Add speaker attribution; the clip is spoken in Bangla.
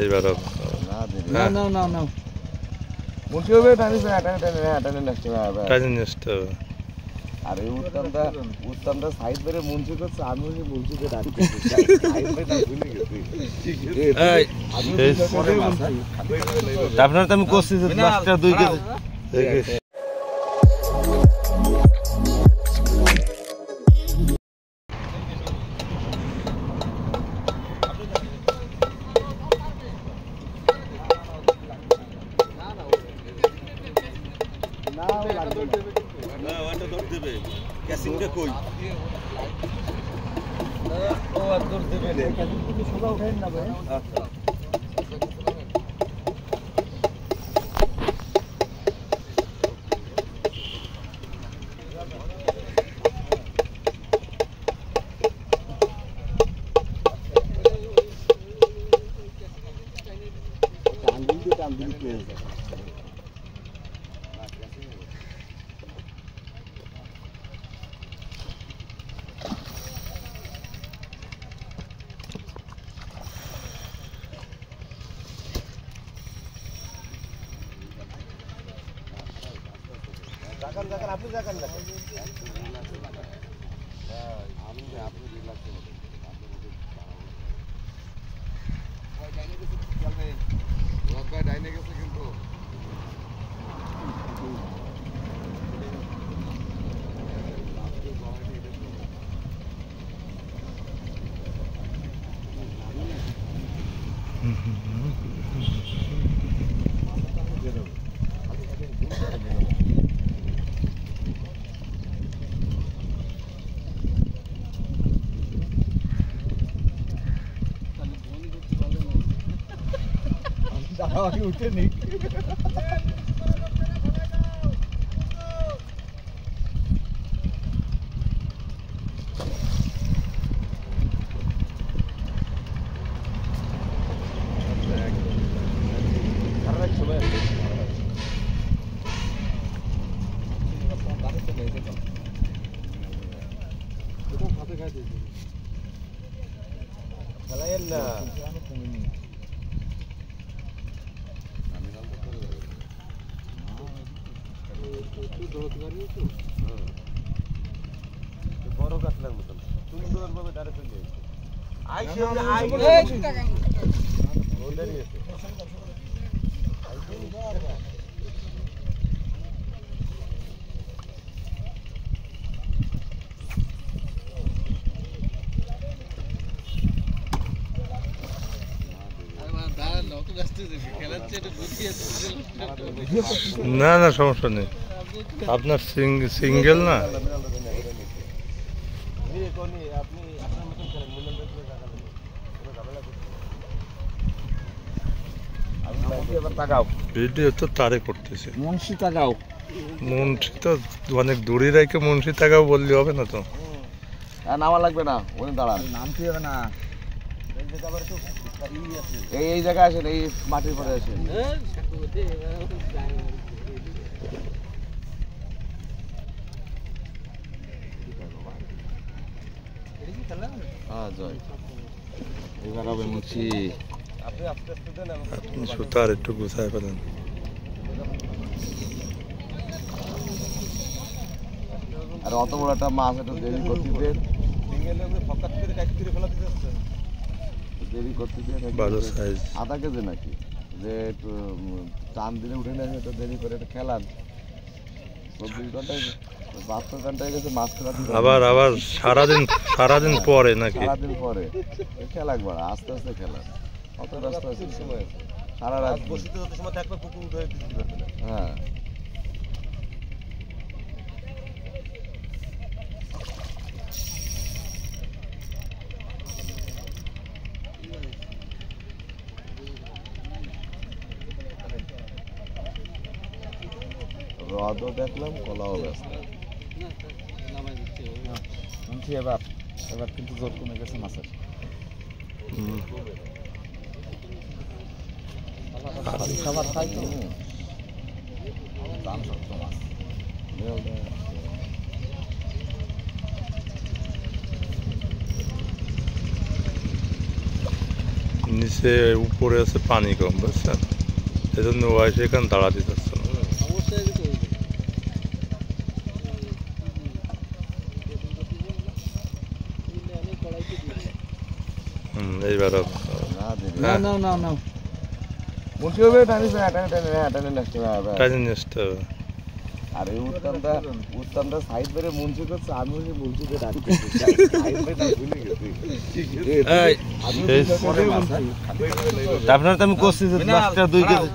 Speaker 1: এইবার
Speaker 2: না না না না মুখে হবে টানি টানি লাগছে
Speaker 1: টানি নিতে হবে।
Speaker 2: আর এই উত্তমটা সাইড ধরে মুন্সি করছে, আমি ওই মুন্সিকে ডাকি ভুলে গেছি।
Speaker 3: আপনার তো আমি করছি যে মাছটা 2 কেজি। ক্যাসিংটা কই ও আর দূর দেবে না, ক্যাসিং থেকে সোজা উঠাইন না ভাই। আচ্ছা টান দিন পেয়ে যাবে। আপনি দেখেন না আপনি রিল্যাক্স ডাইনে গেছে কিন্তু আমি উঠে নি খেলাইয়েন না বড় কাটলার মতন সুন্দর ভাবে দাঁড়ে ফেলে
Speaker 1: না না সমস্যা নেই, আপনার সিঙ্গেল না। ভিডিও তো তারে করতেছে
Speaker 2: মুন্সি তাকাও,
Speaker 1: মুন্সি তো অনেক দূরে রেখে মুন্সি তাকাও বললে হবে না তো।
Speaker 2: নামা লাগবে না, ওখানে দাঁড়ান, নামতে হবে না। এই জায়গায় আসেন, এই মাটির পরে আসেন। এবার হবে মুন্সি,
Speaker 1: আপনি সুতার একটু গুছায় ফেলেন।
Speaker 2: আর অত বড় একটা মাছ একটু দেরি করতে দেন, দেরি করতে দেন। আধা কেজি নাকি যে একটু টান দিলে উঠে নেন, একটু দেরি করে একটু খেলান। 24 ঘন্টায় 72 ঘন্টায় গেছে মাছ খেলা,
Speaker 1: আবার সারাদিন পরে নাকি?
Speaker 2: সারাদিন পরে খেলা একবার আস্তে আস্তে খেলা, অত রাস্তা আছে সারা রাত বসিতে যত সময় থাকবে পুকুর উঠে দিতে পারবে না। হ্যাঁ রদও দেখলাম, কলাও ব্যস্ত। এবার কিন্তু জোর কমে গেছে মাছের। খাবার খাই তো দাম শক্ত মাছ।
Speaker 1: নিচে উপরে আছে পানি কম, বুঝছেন? এই জন্য ও এসে এখানে দাঁড়াতে চাচ্ছে না। এইবার
Speaker 2: না দেরি
Speaker 3: না না না না
Speaker 2: মুন্সি হবে টানি টানি লাগতে হবে
Speaker 1: টাইম নিতে হবে।
Speaker 2: আর এই উত্তমটা সাইড বেরে মুন্সি করছে, আমি ওই মুন্সিকে ডাকছি সাইড বেরে ভুলে গেছি।
Speaker 3: আপনার তো আমি করছি যে 10টা 2 কেজি।